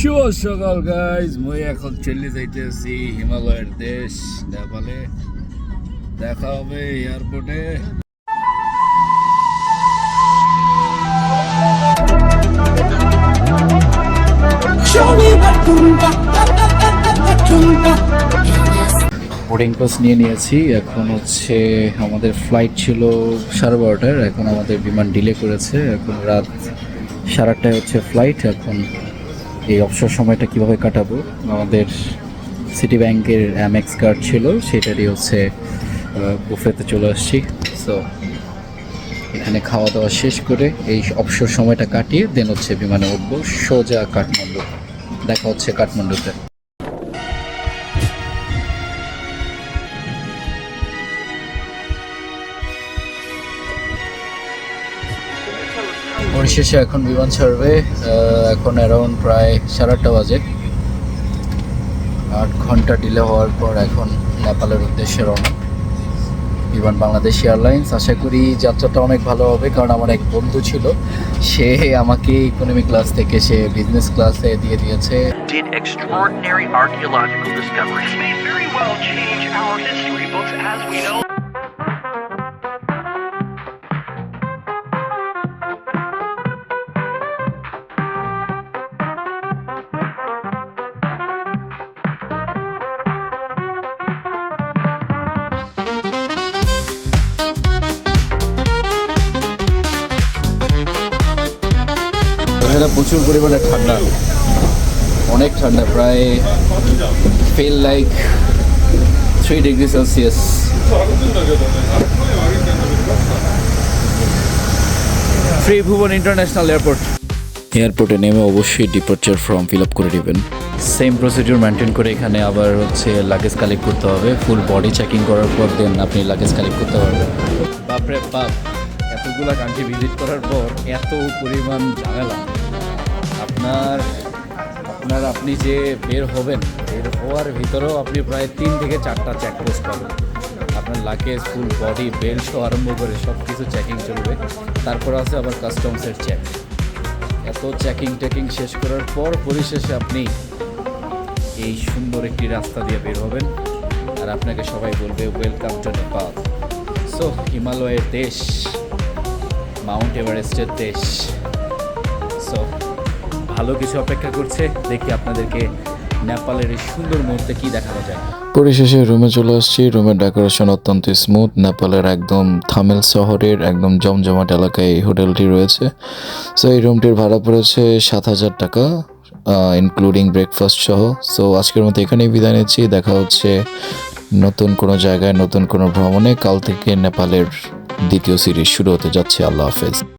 শুভ সকাল গাইজ, মই এখন চলে যাইতেছি হিমালয়ের দেশ নেপালে। দেখা হবে এয়ারপোর্টে। বোর্ডিং পাস নিয়ে নিয়েছি। এখন হচ্ছে আমাদের ফ্লাইট ছিল 12:30টার, এখন আমাদের বিমান ডিলে করেছে। এখন রাত 8:30টায় হচ্ছে ফ্লাইট। এখন এই অবসর সময়টা কিভাবে কাটাবো, আমাদের সিটি ব্যাংকের অ্যামেক্স কার্ড ছিল, সেটারই হচ্ছে বুফেতে চলে আসছি। সো এখানে খাওয়া দাওয়া শেষ করে এই অবসর সময়টা কাটিয়ে দেন হচ্ছে বিমানে উঠবো সোজা কাঠমান্ডু। দেখা হচ্ছে কাঠমান্ডুতে। পরিশেষে এখন বিমান ছাড়বে। এখন অ্যারাউন্ড প্রায় 8:30 বাজে। 8 ঘন্টা ডিলে হওয়ার পর এখন নেপালের উদ্দেশ্যে রওনা বিমান বাংলাদেশ এয়ারলাইন্স। আশা করি যাত্রাটা অনেক ভালো হবে, কারণ আমার এক বন্ধু ছিল, সে আমাকে ইকোনমি ক্লাস থেকে সে বিজনেস ক্লাসে দিয়ে দিয়েছে। Did extraordinary archaeological discoveries may very well change our history books as we know. এটা প্রচুর পরিমাণে ঠান্ডা, অনেক ঠান্ডা, প্রায় feel like 3 degree celsius. Shri Bhuvan international এয়ারপোর্টে নেমে অবশ্যই ডিপার্চার ফর্ম ফিল আপ করে নেবেন। সেম প্রসিডিউর মেনটেন করে এখানে আবার হচ্ছে লাগেজ কালেক্ট করতে হবে। ফুল বডি চেকিং করার পর দেন আপনি লাগেজ কালেক্ট করতে পারবেন। বাপরে বাপ, এতগুলা কান্ট্রি ভিজিট করার পর এত পরিমাণ ঝামেলা। আপনি যে বের হবেন, বের হওয়ার ভিতরেও আপনি প্রায় 3 থেকে 4টা চেকপোস্ট পাবেন। আপনার লাগেজ, ফুল বডি, বেল্ট সহ আরম্ভ করে সব কিছু চেকিং চলবে। তারপর আছে আবার কাস্টমসের চেক। এত টেকিং শেষ করার পর পরিশেষে আপনি এই সুন্দর একটি রাস্তা দিয়ে বের হবেন, আর আপনাকে সবাই বলবে ওয়েলকাম টু নেপাল। সো হিমালয়ের দেশ, মাউন্ট এভারেস্টের দেশ। সো ভালো কিছু অপেক্ষা করছে, দেখি আপনাদেরকে নেপালের এই সুন্দর মুহূর্তে কি দেখানো যায়। পরিশেষে রুমে চলে আসছি। রুমের ডেকোরেশন অত্যন্ত স্মুথ। নেপালের একদম থামেল শহরের একদম জমজমাট এলাকায় এই হোটেলটি রয়েছে। সো এই রুমটির ভাড়া পড়েছে 7,000 টাকা, ইনক্লুডিং ব্রেকফাস্ট সহ। সো আজকের মতো এখানেই বিদায় নিচ্ছি। দেখা হচ্ছে নতুন কোনো জায়গায়, নতুন কোনো ভ্রমণে। কাল থেকে নেপালের দ্বিতীয় সিরিজ শুরু হতে যাচ্ছে। আল্লাহ হাফেজ।